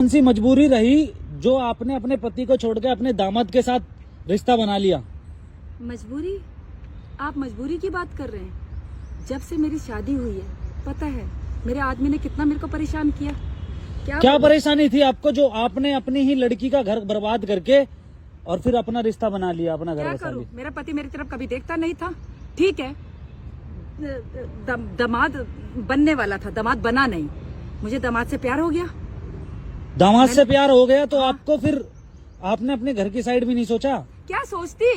कौन सी मजबूरी रही जो आपने अपने पति को छोड़ के अपने दामाद के साथ रिश्ता बना लिया? मजबूरी? आप मजबूरी की बात कर रहे हैं? जब से मेरी शादी हुई है, पता है मेरे आदमी ने कितना मेरे को परेशान किया। क्या परेशानी थी आपको जो आपने अपनी ही लड़की का घर बर्बाद करके और फिर अपना रिश्ता बना लिया, अपना घर बसा लिया? मेरा पति मेरी तरफ कभी देखता नहीं था। ठीक है, दामाद बनने वाला था, दामाद बना नहीं। मुझे दामाद से प्यार हो गया। दामाद से प्यार हो गया तो आपको फिर आपने अपने घर की साइड भी नहीं सोचा? क्या सोचती,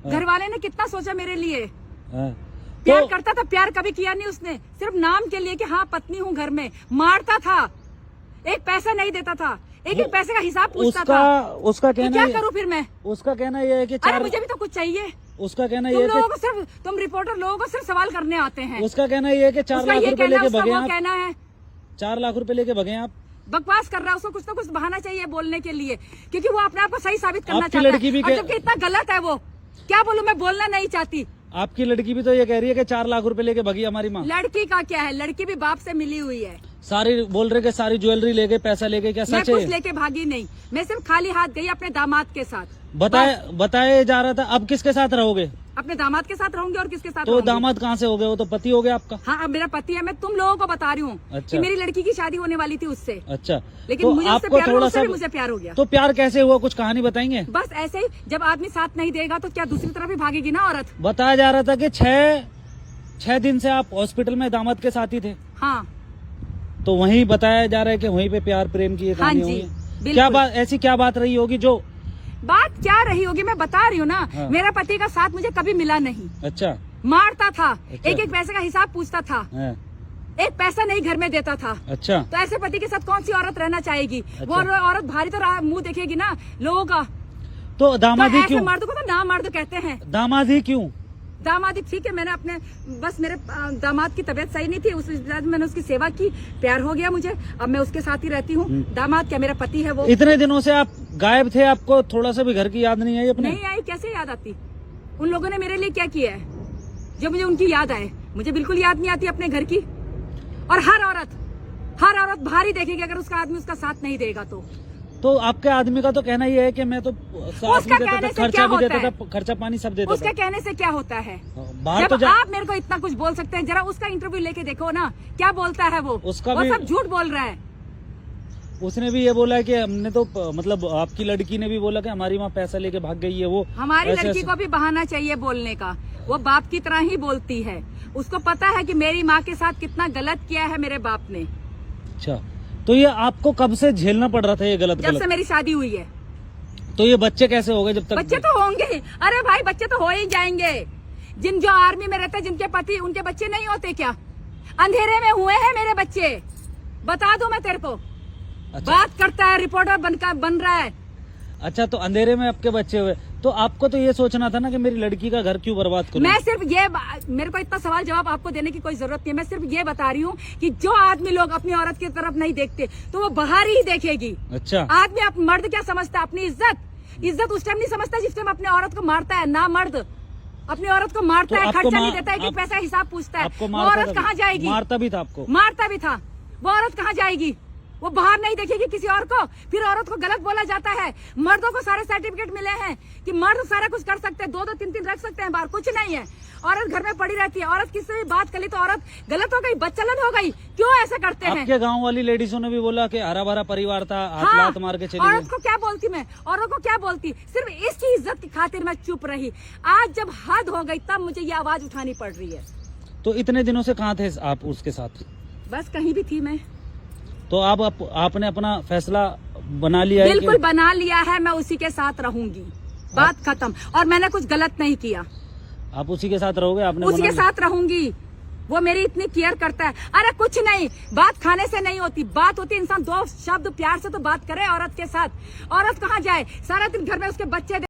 घर वाले ने कितना सोचा मेरे लिए। तो प्यार करता था, प्यार कभी किया नहीं उसने। सिर्फ नाम के लिए कि हाँ पत्नी हूँ घर में। मारता था, एक पैसा नहीं देता था, एक एक पैसे का हिसाब पूछता था। उसका कहना क्या करूँ फिर मैं? उसका कहना यह है कि अरे मुझे भी तो कुछ चाहिए। उसका कहना तुम यह है लोगों को सिर्फ, तुम रिपोर्टर लोगों को सिर्फ सवाल करने आते हैं। उसका कहना यह है कि 4 लाख रुपए लेके भगे आप। कहना है 4 लाख रुपए लेके भगे आप। बकवास कर रहा है, उसको कुछ ना कुछ बहाना चाहिए बोलने के लिए, क्योंकि वो अपने आप को सही साबित करना आपकी चाहता लड़की भी है। जबकि इतना गलत है वो। क्या बोलूं, मैं बोलना नहीं चाहती। आपकी लड़की भी तो ये कह रही है कि 4 लाख रुपए लेके भगी हमारी माँ। लड़की का क्या है, लड़की भी बाप से मिली हुई है। सारी बोल रहे कि सारी ज्वेलरी लेके पैसा लेके, क्या मैं सच है? कुछ लेके भागी नहीं, मैं सिर्फ खाली हाथ गई अपने दामाद के साथ। बताया जा रहा था। अब किसके साथ रहोगे? अपने दामाद के साथ रहूंगी और किसके साथ तो रहूंगी? दामाद कहाँ से हो गए? वो तो पति हो गया आपका। हाँ, अब मेरा पति है। मैं तुम लोगों को बता रही हूँ अच्छा। कि मेरी लड़की की शादी होने वाली थी उससे। अच्छा, लेकिन तो मुझे उससे आपको प्यार हुआ, थोड़ा उससे सा भी मुझे प्यार हो गया। तो प्यार कैसे हुआ, कुछ कहानी बताएंगे? बस ऐसे ही, जब आदमी साथ नहीं देगा तो क्या दूसरी तरफ भी भागेगी ना औरत। बताया जा रहा था कि 6 दिन से आप हॉस्पिटल में दामाद के साथ ही थे। हाँ, तो वहीं बताया जा रहा है कि वहीं पे प्यार प्रेम की ये हाँ कहानी जी, हुई है। बिल्कुल। क्या बात, ऐसी क्या बात रही होगी जो? बात क्या रही होगी मैं बता रही हूँ ना। हाँ। मेरा पति का साथ मुझे कभी मिला नहीं। अच्छा। मारता था, अच्छा। एक एक पैसे का हिसाब पूछता था, हाँ। एक पैसा नहीं घर में देता था। अच्छा। तो ऐसे पति के साथ कौन सी औरत रहना चाहेगी? अच्छा। वो औरत भारी तो मुंह देखेगी ना लोगों का। तो दामाद ही तो क्यों? ऐसे मर्द को तो ना मर्द कहते हैं। दामाद ही क्यों? दामाद ही ठीक है। मैंने अपने, बस मेरे दामाद की तबीयत सही नहीं थी, उस वजह से मैंने उसकी सेवा की, प्यार हो गया मुझे। अब मैं उसके साथ ही रहती हूँ। दामाद क्या, मेरा पति है वो। इतने दिनों से आप गायब थे, आपको थोड़ा सा भी घर की याद नहीं आई अपने? नहीं आई, कैसे याद आती? उन लोगों ने मेरे लिए क्या किया है जो मुझे उनकी याद आए? मुझे बिल्कुल याद नहीं आती अपने घर की। और हर औरत भारी देखेगी अगर उसका आदमी उसका साथ नहीं देगा तो आपके आदमी का तो कहना ये है कि मैं तो साथ भी देता था, खर्चा भी देता था, खर्चा पानी सब देता था। उसके कहने से क्या होता है? बाहर जब तो आप मेरे को इतना कुछ बोल सकते हैं, जरा उसका इंटरव्यू लेके देखो ना, क्या बोलता है वो। उसका वो भी सब झूठ बोल रहा है। उसने भी ये बोला है कि हमने तो मतलब आपकी लड़की ने भी बोला कि हमारी माँ पैसा लेके भाग गई है। वो हमारी लड़की को भी बहाना चाहिए बोलने का। वो बाप की तरह ही बोलती है। उसको पता है कि मेरी माँ के साथ कितना गलत किया है मेरे बाप ने। अच्छा, तो ये आपको कब से झेलना पड़ रहा था ये गलत? जब से मेरी शादी हुई है। तो ये बच्चे कैसे हो गए जब तक? बच्चे तो होंगे, अरे भाई बच्चे तो हो ही जाएंगे। जो आर्मी में रहते हैं, जिनके पति, उनके बच्चे नहीं होते क्या? अंधेरे में हुए हैं मेरे बच्चे, बता दूं मैं तेरे को। अच्छा। बात करता है, रिपोर्टर बन रहा है। अच्छा, तो अंधेरे में आपके बच्चे हुए, तो आपको तो ये सोचना था ना कि मेरी लड़की का घर क्यों बर्बाद करूं? मैं सिर्फ ये, मेरे को इतना सवाल जवाब आपको देने की कोई जरूरत नहीं है। मैं सिर्फ ये बता रही हूँ कि जो आदमी लोग अपनी औरत की तरफ नहीं देखते तो वो बाहर ही देखेगी। अच्छा। आदमी मर्द क्या समझता है? अपनी इज्जत उस टाइम नहीं समझता जिस टाइम अपने औरत को मारता है। ना मर्द अपनी औरत को मारता है, खर्चा नहीं देता है, एक पैसा हिसाब पूछता है। वो औरत कहाँ जाएगी? मारता भी था आपको? मारता भी था। वो औरत कहाँ जाएगी? वो बाहर नहीं देखेगी किसी और को। फिर औरत को गलत बोला जाता है। मर्दों को सारे सर्टिफिकेट मिले हैं कि मर्द सारा कुछ कर सकते हैं, 2-2 3-3 रख सकते हैं बाहर, कुछ नहीं है। औरत घर में पड़ी रहती है। औरत किससे भी बात कर ली तो औरत गलत हो गई, बच्चलन हो गई। क्यों ऐसा करते हैं? आपके गांव वाली लेडीजों ने भी बोला कि हरा भरा परिवार था, हाथ लात मार के चली गई। औरत को क्या बोलती मैं? औरत को क्या बोलती? सिर्फ इसकी इज्जत की खातिर मैं चुप रही। आज जब हद हो गई तब मुझे ये आवाज उठानी पड़ रही है। तो इतने दिनों से कहाँ थे आप उसके साथ? बस कहीं भी थी मैं। तो आपने अपना फैसला बना लिया है? बिल्कुल बना लिया है, मैं उसी के साथ रहूंगी, बात खत्म। और मैंने कुछ गलत नहीं किया। आप उसी के साथ रहोगे? आपने उसी के साथ रहूंगी। वो मेरी इतनी केयर करता है। अरे कुछ नहीं, बात खाने से नहीं होती, बात होती इंसान 2 शब्द प्यार से तो बात करे औरत के साथ। औरत कहाँ जाए? सारा दिन घर में उसके बच्चे